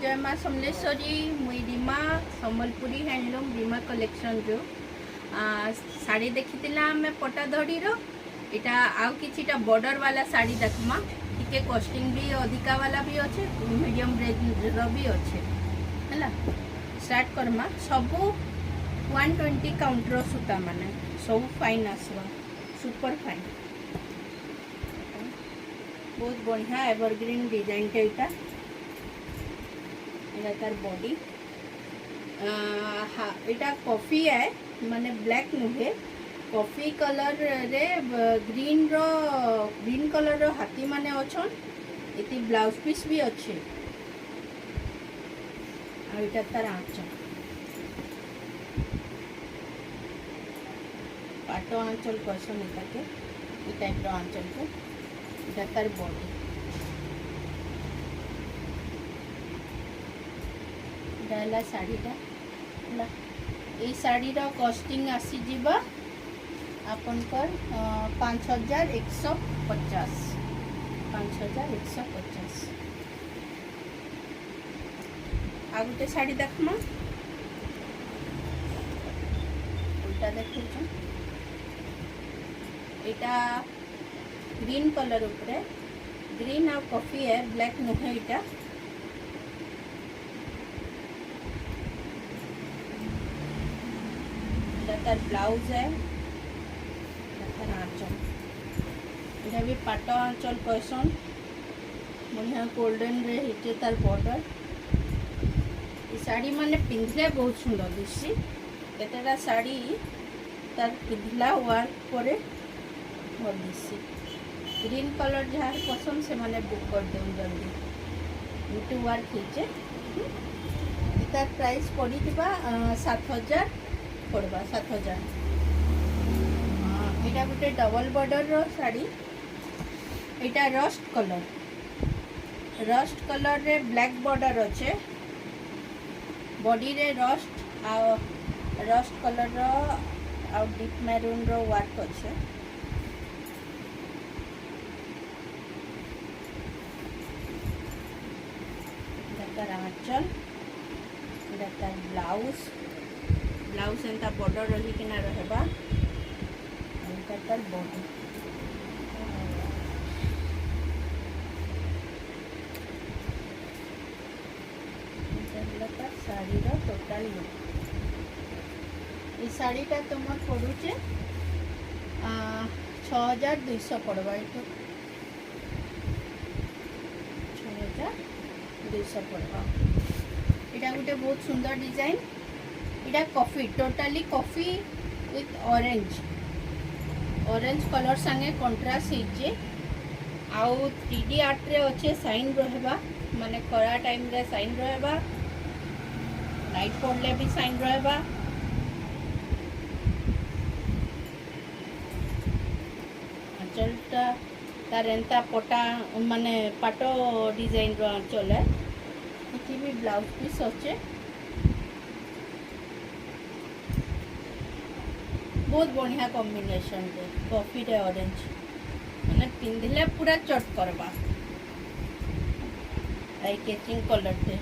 जय माँ समलेश्वरी मुई रीमा सम्बलपुरी हैंडलूम रीमा कलेक्शन जो शाड़ी देखी आम पटा धड़ी इटा आउ किछिटा बॉर्डर वाला शाड़ी देखमा टिके कॉस्टिंग भी अधिका वाला भी अच्छे मीडियम रेंज भी अच्छे है स्टार्ट करमा सबू 120 काउंटर सूता माने सब फाइन आसवा सुपर फाइन बहुत बढ़िया एवरग्रीन डिजाइन टा तार बॉडी इटा कॉफी है माने ब्लैक नुहे कॉफी कलर रे ग्रीन कलर रो हाथी माने अछन इति ब्लाउज पीस भी अच्छे आ इटा तार आंच पाटो आंचल कहसन इटाके ई टाइप रो आंचल को इटा तार बॉडी डाला शाड़ीटा ये शाड़ीर कॉस्टिंग आसीजा आपनकर 5150 5150 आ गोटे शाड़ी देखमा उल्टा देखु एटा ग्रीन कलर उपरे ग्रीन आ कॉफी है ब्लैक नुहे इटा तार ब्लाउज है तार आंचल इधर भी पाट आंचल कहसन बढ़िया गोल्डन रे हिटे तार बॉर्डर ये साड़ी माने पिंधले बहुत सुंदर दिसी केतेटा साड़ी तार पिंधला वर्क पर भल दिसी ग्रीन कलर जार पसंद से माने बुक कर दे जल्दी यूट्यूब वर्क हिचे तार प्राइस पड़ी 7000 पड़वा 7000 यहाँ गोटे डबल बॉर्डर रो साड़ी यहाँ रस्ट कलर रे ब्लैक बॉर्डर अच्छे बॉडी रे रस्ट कलर रो आ डीप मैरून रो वर्क अच्छे तार आंचल तार ब्लाउज एंता बॉर्डर रही कि ना रहबा तार बॉडी शाड़ी टोटाल लुक ये शाड़ीटा तुम पड़ुचे 6200 पड़वा ये 6200 पड़वा यहाँ गोटे बहुत सुंदर डिजाइन इटा coffee totally coffee with orange colour संगे कंट्रास्ट होइचे आउ 3D आर्ट रे अच्छे साइन रहबा माने खरा टाइम रे साइन रहबा लाइट पड़ले भी साइन रहबा आंचलटा तार एंता पटा माने पाटो डिजाइन रो आंचल है इति भी ब्लाउज पीस अच्छे बहुत बढ़िया कॉम्बिनेशन रे कॉफी रे ऑरेंज माने पिंधले पूरा चट करबा आई कैचिंग कलर रे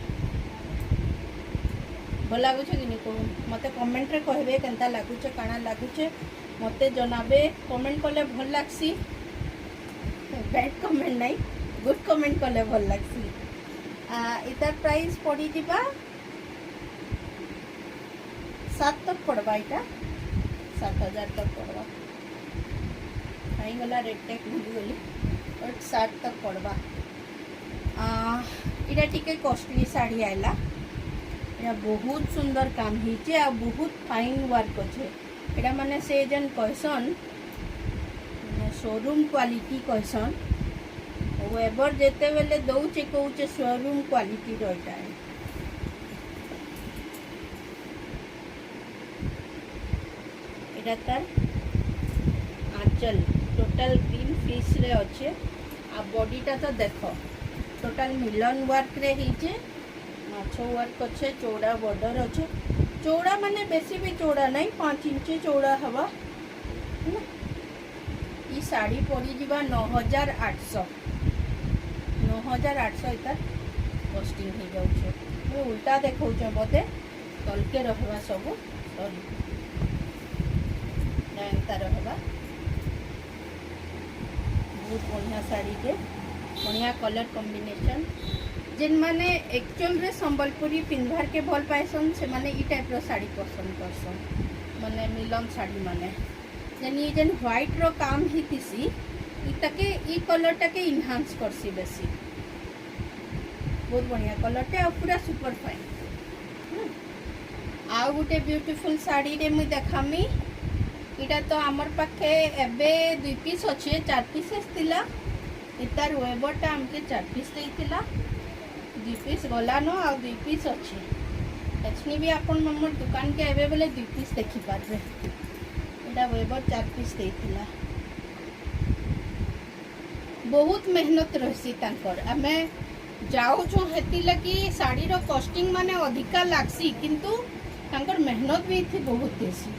भल लगुच कि नहीं कह मत कमेंट रे कहबे केनता लगुचे काना लगुचे मते जनाबे कमेंट कले भल लागसी बैड कमेंट नहीं गुड कमेंट कले भल लागसी इतार प्राइस पड़ी दिबा 7 तक पड़वा इटा 7000 तक पड़वा कहीं गला रेट टेक भूलीगली बट 60 तक पड़वा इटा टिके कॉस्टली साड़ी आइला या बहुत सुंदर काम हिचे आ बहुत फाइन वर्क अच्छे एटा माने से जन कहसन शोरूम क्वालिटी कहसन एवर जेते बेले दौचे कौचे शोरूम क्वालिटी रहा है इटा तार आंचल टोटल ग्रीन फिश रे अच्छे आ बॉडीटा तो देख टोटल मिलन वर्क रे हिचे माछ वर्क अच्छे चौड़ा बॉर्डर अच्छे चौड़ा माने बेसी भी चौड़ा नहीं 5 इंच चौड़ा हवा ये साड़ी पड़ी जीवा 9800 इधर कस्टिंग हो जाऊे मुझे उल्टा देखा बोधे तलके रहा सब सॉरी एंता रहा बहुत बढ़िया साड़ी के बढ़िया कलर कॉम्बिनेशन जेन माने एक्चुअल रे संबलपुरी पिंधार के भल पाइसन से माने ई टाइप रो साड़ी पसंद करसन माने मिलन साड़ी माने जेन ये जेन व्हाइट रो काम ही थिसी इटाके ई कलर टाके इनहांस करसी बेसी बहुत बढ़िया कलर टे पूरा सुपर फाइन आ गोटे ब्यूटीफुल साड़ी रे मुई देखामी इटा तो आमर पाखे एबे 2 पीस अच्छे 4 पीस आसला इतार वेबरटा आमके 4 पीस देइतिला 2 पीस गलानो आ 2 पीस अच्छे एक्चुअली भी आपण मोर दुकान के एबे बेले 2 पीस देखि पारबे इटा वेबर 4 पीस देइतिला बहुत मेहनत रहसी तांकर आमे जाऊ जो हेती लगी साड़ी रो कॉस्टिंग माने अधिका लागसी किंतु तांकर मेहनत भी थी बहुत देसी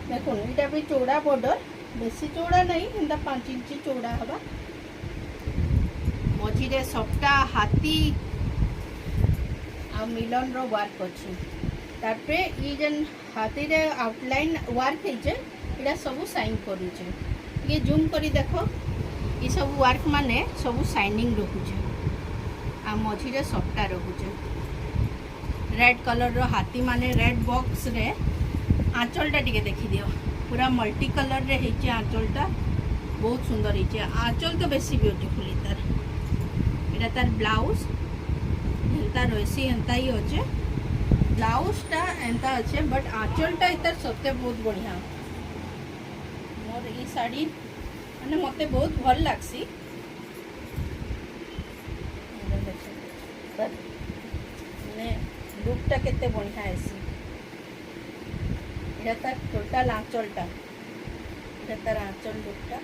देखो इटा भी चौड़ा बॉर्डर बेसी चौड़ा नहीं एंता 5 इंची चौड़ा हवा मझीरे सबटा हाथी आ मिलन रो वर्क अच्छी तापरे ये जन हाथी रे आउटलाइन वर्क है इटा सब साइन करूचे ये जूम करी देखो ये सब वर्क माने सब साइनिंग रखुचे आ मझीरे सबटा रखुचे रेड कलर रो हाथी माने रेड बॉक्स रे आंचलटा टिके देखी दियो पूरा मल्टी कलर रे हेचे आंचलटा बहुत सुंदर हेचे आंचल तो बेसी ब्यूटीफुल इतार एटा तार ब्लाउज एंता रोसी एंता ही होचे ब्लाउजटा एंता अच्छे बट आंचलटा इतार सत्य बहुत बढ़िया मोर ई साड़ी माने मते बहुत भल लागसी माने लुकटा केते बढ़िया आसी এটা তার টোটাল আঁচলটা এটা তার আঁচল লুকটা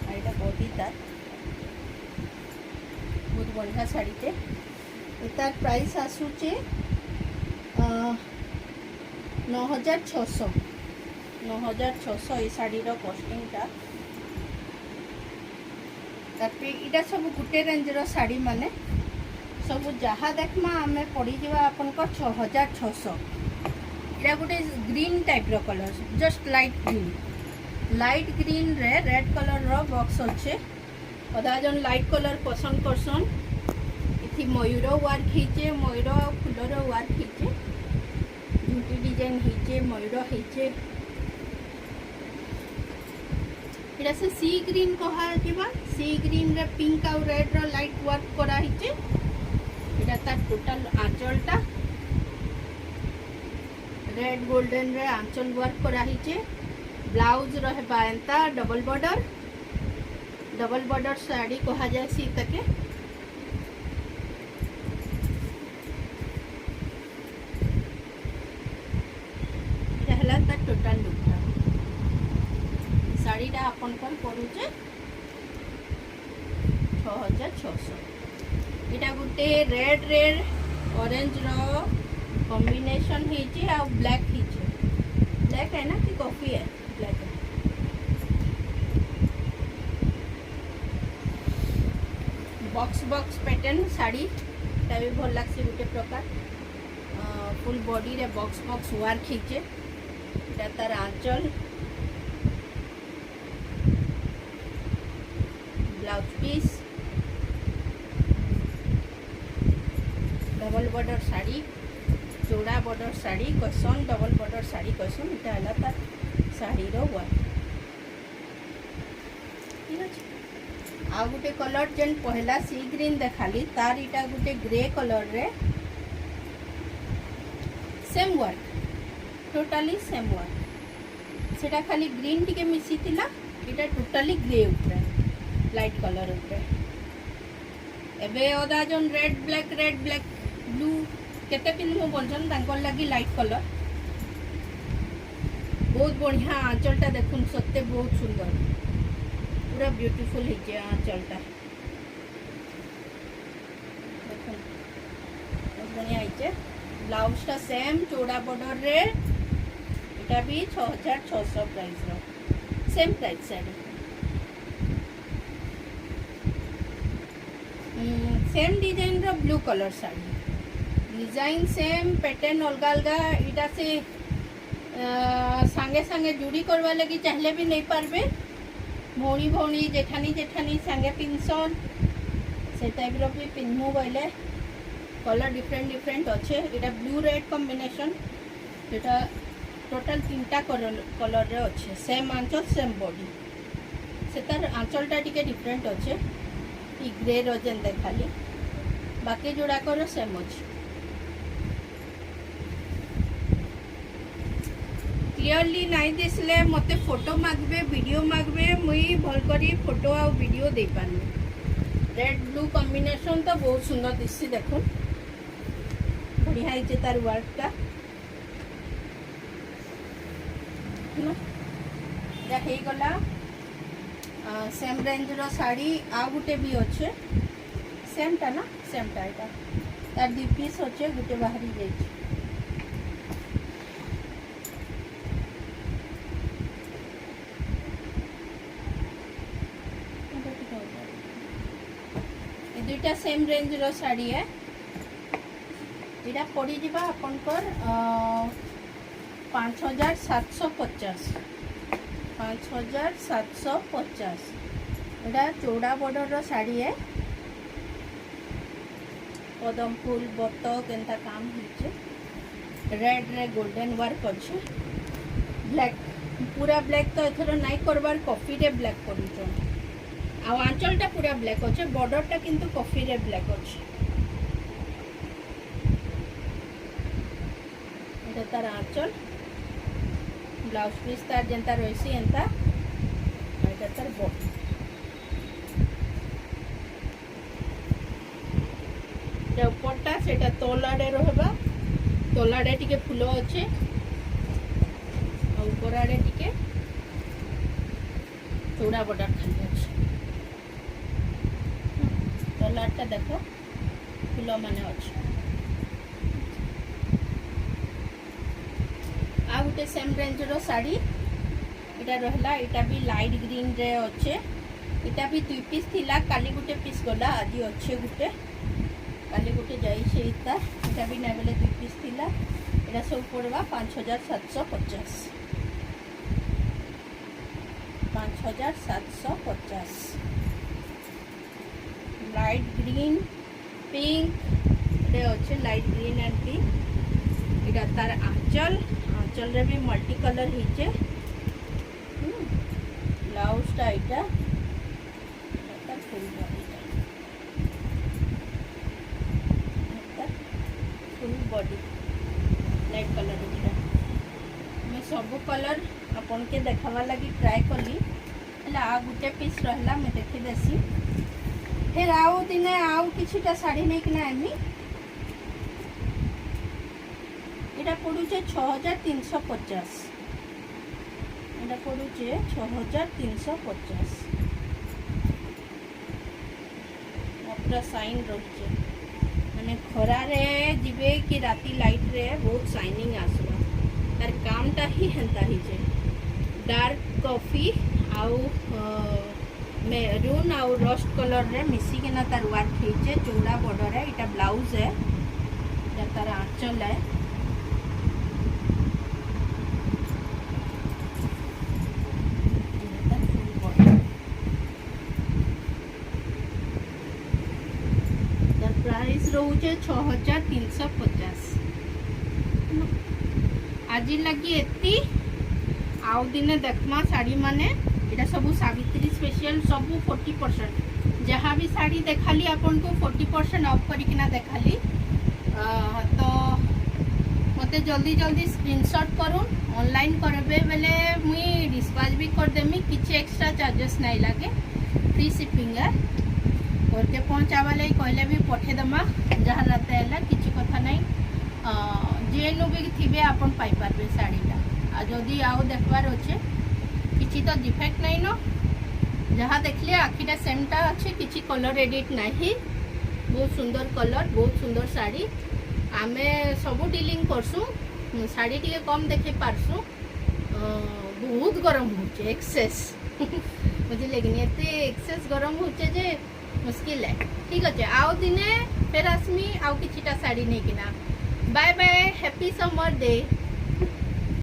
আর এটা বডি তার বহুত বড়িয়া শাড়িতে এটার প্রাইস আসুছে 9600 9600 এই শাড়ির কস্টিংটা তারপরে এটা সব গোটে রেঞ্জর শাড়ি মানে सब जहाँ देखमा आम पड़ जा अपन 6600 इटा गोटे ग्रीन टाइप रो कलर जस्ट लाइट ग्रीन रे रेड कलर रो बॉक्स अच्छे अधा जन लाइट कलर पसंद करसन इथि मयूर वर्क होचे मयूर फूलर वर्क होचे झुटी डिजाइन होचे मयूर होचे इटा से सी ग्रीन कहा जिबा सी ग्रीन रे पिंक और रेड रो लाइट वर्क करा होचे इटा तार टोटल आंचलटा रेड गोल्डन रे आंचल वर्क करा हिचे ब्लाउज रहबा एंता डबल बॉर्डर साड़ी कहा जाय सी तके रहला तार टोटल लुकटा साड़ीटा अपन पर पड़ुचे 6600 इटा गोटे रेड ऑरेंज रो कॉम्बिनेशन होइचे आ ब्लैक होइचे ब्लैक है ना कि कॉफी है ब्लैक है बॉक्स पैटर्न साड़ी ता भी भल लागसी गोटे प्रकार फुल बॉडी रे बॉक्स वर्क होइचे इटा तार आंचल blouse piece double border sari चौड़ा बॉर्डर साड़ी कसन डबल बॉर्डर साड़ी कसन इटा हला तार साड़ी रो वर्क ठीक अछि आ गोटे कलर जेन पहला सी ग्रीन देखाली तार इटा गोटे ग्रे कलर रे same work totally same work सेटा खाली ग्रीन टिके मिसी थिला इटा टोटली ग्रे ऊपर लाइट कलर ऊपर एबे ओदा जन रेड ब्लैक ब्लू केते पिन्हू बोलछन तांकर लगी लाइट कलर बहुत बढ़िया आंचलटा देखुन सत्य बहुत सुंदर पूरा ब्यूटीफुल हिचे आंचलटा देखुन बहुत बढ़िया हिचे ब्लाउजटा सेम चौड़ा बॉर्डर रे इटा भी 6600 प्राइस रो same price sari same design रो blue colour sari design same pattern अलग अलग इटा से सांगे सांगे जुड़ी करवा लगी चाहले भी नहीं पारबे भौणी भौणी जेठानी जेठानी सांगे पिंसन से टाइप रो भी पिन्हू बोले कलर डिफरेंट डिफरेंट अच्छे इटा ब्लू रेड कॉम्बिनेशन इटा टोटल 3टा कलर रे अच्छे सेम आंचल सेम बॉडी से तार आंचलटा टिके डिफरेंट अच्छे ई ग्रे रो जेन देखाली बाकी जोड़ा कर सेम अच्छे क्लियरली नहीं दिसले मते फोटो मागबे वीडियो मागबे मुई भल करी फोटो आ वीडियो दे पारबे रेड ब्लू कॉम्बिनेशन तो बहुत सुंदर दिससी देखो बढ़िया है तार वर्कटा या हे गला सेम रेंज रो साड़ी आ गुटे भी अच्छे सेम टा ना सेम टा एटा तार 2 पीस अच्छे गुटे बाहरी जाइए दुईटा सेम रेंज रो साड़ी है इटा पड़ी जीवा आपनकर 5750 5750 इटा चौड़ा बॉर्डर रो साड़ी है पदम फूल बतक एंता काम होचे रेड रे गोल्डन वर्क अच्छे ब्लैक पूरा ब्लैक तो एथर नाई करबार कॉफी रे ब्लैक करूछन आ आंचलटा पूरा ब्लैक अच्छे बॉर्डरटा किंतु कॉफी रे ब्लैक अच्छे एटा तार आंचल ब्लाउज पीस तार जेंता रहिसी एंता एटा तार बॉडी जे ऊपरटा सेटा तोलाडे रहबा तोलाडे टिके फूलो अच्छे आ ऊपराडे टिके चौड़ा बॉर्डर खाली अच्छे तोलाटा देखो फूल माने अच्छे आ गोटे सेम रेंज रो साड़ी इटा रहला इटा भी लाइट ग्रीन रे अच्छे इटा भी 2 पीस थिला काली गोटे पीस गला आदि अच्छे गोटे काली गोटे जाइछे इटा भी नै बेले 2 पीस थिला इटा सब पड़वा 5750 5750 लाइट ग्रीन पिंक रे अच्छे लाइट ग्रीन एंड पिंक इटा तार आंचल रे भी मल्टी कलर हिचे ब्लाउज टा इटा तार फुल बॉडी लाइट कलर इटा मैं सब कलर आपन के देखावा लगी ट्राई कली हला आ गुटे पीस रहला मैं देखि देसी फिर आउ दिने आउ किछिटा साड़ी नहीं किना एमी इटा पड़ुचे 6350 इटा पड़ुचे 6350 पूरा साइन रहुचे माने खरा रे जिबे कि राती लाइट रे बहुत साइनिंग आसबा तार कामटा ही हेंता ही जे डार्क कॉफी आउ मेरून आउ रस्ट कलर रे मिसी के ना तार वर्क हिचे चौड़ा बॉर्डर है इटा ब्लाउज है या तार आंचल है प्राइस रोचे 6350 आज लगी एति आउ दिने देखमा साड़ी माने इटा सब सावित्री स्पेशल सब 40% जहाँ भी साड़ी देखाली आपन को 40% ऑफ करिकिना देखाली तो मते जल्दी जल्दी स्क्रीनशॉट करूँ ऑनलाइन करबे बेले मुई डिस्पैच भी कर देमी किछि एक्स्ट्रा चार्जेस नहीं लागे फ्री शिपिंग है करके पहुँचावा लगी कहले भी पठे दमा जहाँ राते है किसी कथा नहीं जेनु भी थे आपन पाई पारबे साड़ीटा आ जदि आउ देखबार अच्छे किसी तो डिफेक्ट नहीं न जहाँ देखले आखिटा सेमटा अच्छे किसी कलर एडिट नहीं बहुत सुंदर कलर बहुत सुंदर साड़ी आमे सब डीलिंग करसु साड़ी टी कम देखे पारसु बहुत गरम होचे एक्सेस बुझे लेकिन एते एक्सेस गरम होचे जे मुश्किल है ठीक अच्छे आउ दिने फिर आसमी आउ किछिटा साड़ी नहीं किना bye bye happy summer day.